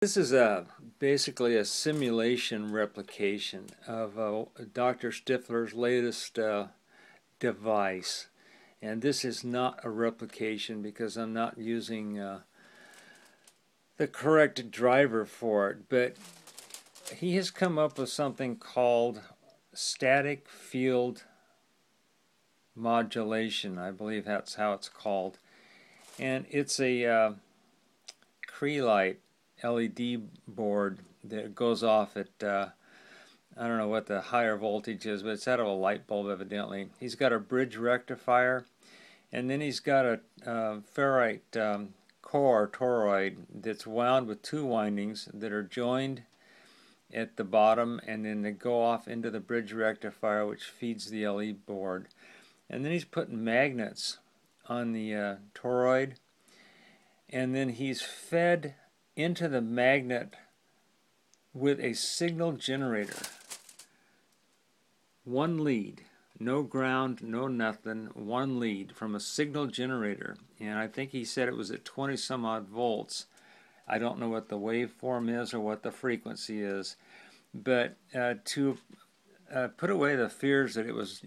This is basically a simulation replication of Dr. Stiffler's latest device. And this is not a replication because I'm not using the correct driver for it. But he has come up with something called static field modulation. I believe that's how it's called. And it's a Cree-light LED board that goes off at I don't know what the higher voltage is, but it's out of a light bulb evidently. He's got a bridge rectifier, and then he's got a ferrite core toroid that's wound with two windings that are joined at the bottom, and then they go off into the bridge rectifier, which feeds the LED board. And then he's putting magnets on the toroid, and then he's fed into the magnet with a signal generator. One lead, no ground, no nothing, one lead from a signal generator. And I think he said it was at 20 some odd volts. I don't know what the waveform is or what the frequency is, but to put away the fears that it was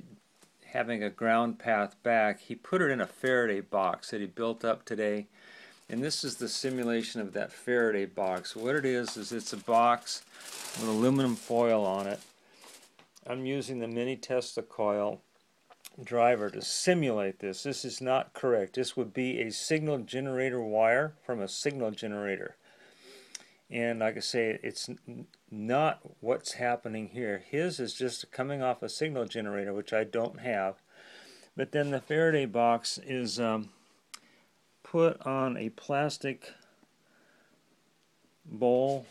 having a ground path back, he put it in a Faraday box that he built up today. And this is the simulation of that Faraday box. What it is it's a box with aluminum foil on it. I'm using the mini Tesla coil driver to simulate this. This is not correct. This would be a signal generator wire from a signal generator. And like I say, it's not what's happening here. His is just coming off a signal generator, which I don't have. But then the Faraday box is put on a plastic bowl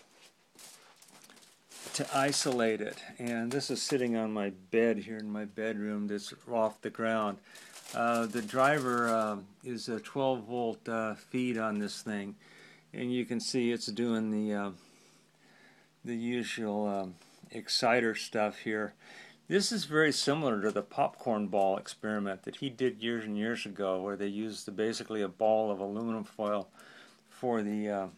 to isolate it, and this is sitting on my bed here in my bedroom that's off the ground. The driver is a 12 volt feed on this thing, and you can see it's doing the usual exciter stuff here. This is very similar to the popcorn ball experiment that he did years and years ago, where they used basically a ball of aluminum foil for the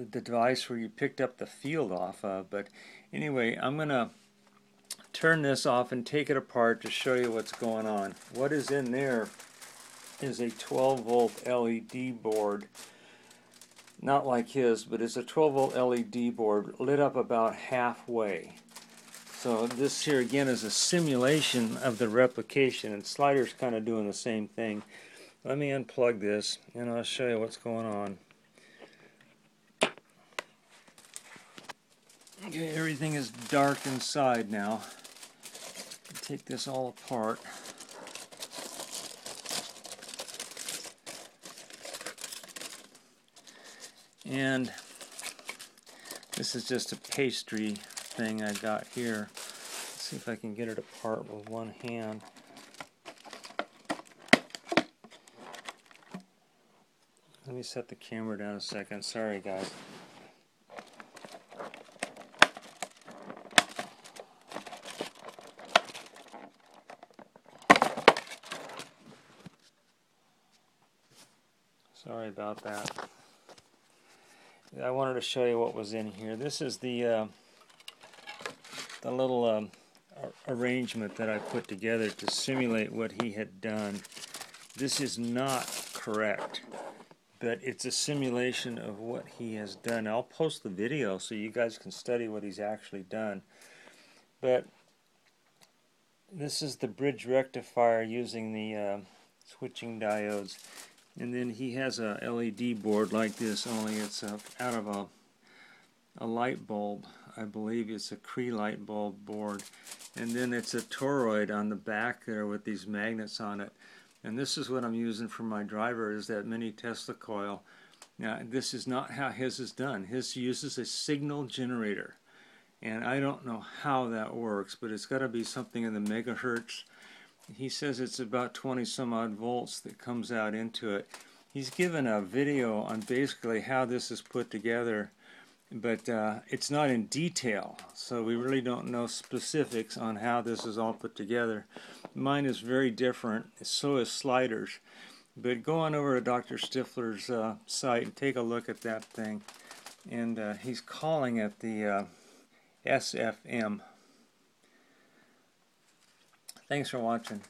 device where you picked up the field off of. But anyway, I'm going to turn this off and take it apart to show you what's going on. What is in there is a 12 volt LED board. Not like his, but it's a 12 volt LED board lit up about halfway. So this here again is a simulation of the replication, and Slider's kind of doing the same thing. Let me unplug this and I'll show you what's going on. Okay, everything is dark inside now. Take this all apart. And this is just a pastry thing I got here. Let's see if I can get it apart with one hand. Let me set the camera down a second. Sorry, guys. Sorry about that. I wanted to show you what was in here. This is the little arrangement that I put together to simulate what he had done. This is not correct, but it's a simulation of what he has done. I'll post the video so you guys can study what he's actually done. But this is the bridge rectifier using the switching diodes. And then he has a LED board like this, only it's out of a light bulb. I believe it's a Cree light bulb board. And then it's a toroid on the back there with these magnets on it. And this is what I'm using for my driver, is that mini Tesla coil. Now, this is not how his is done. His uses a signal generator. And I don't know how that works, but it's got to be something in the megahertz. He says it's about 20 some odd volts that comes out into it. He's given a video on basically how this is put together, but it's not in detail, so we really don't know specifics on how this is all put together. Mine is very different, so is Slider's. But go on over to Dr. Stiffler's site and take a look at that thing. and he's calling it the SFM. Thanks for watching.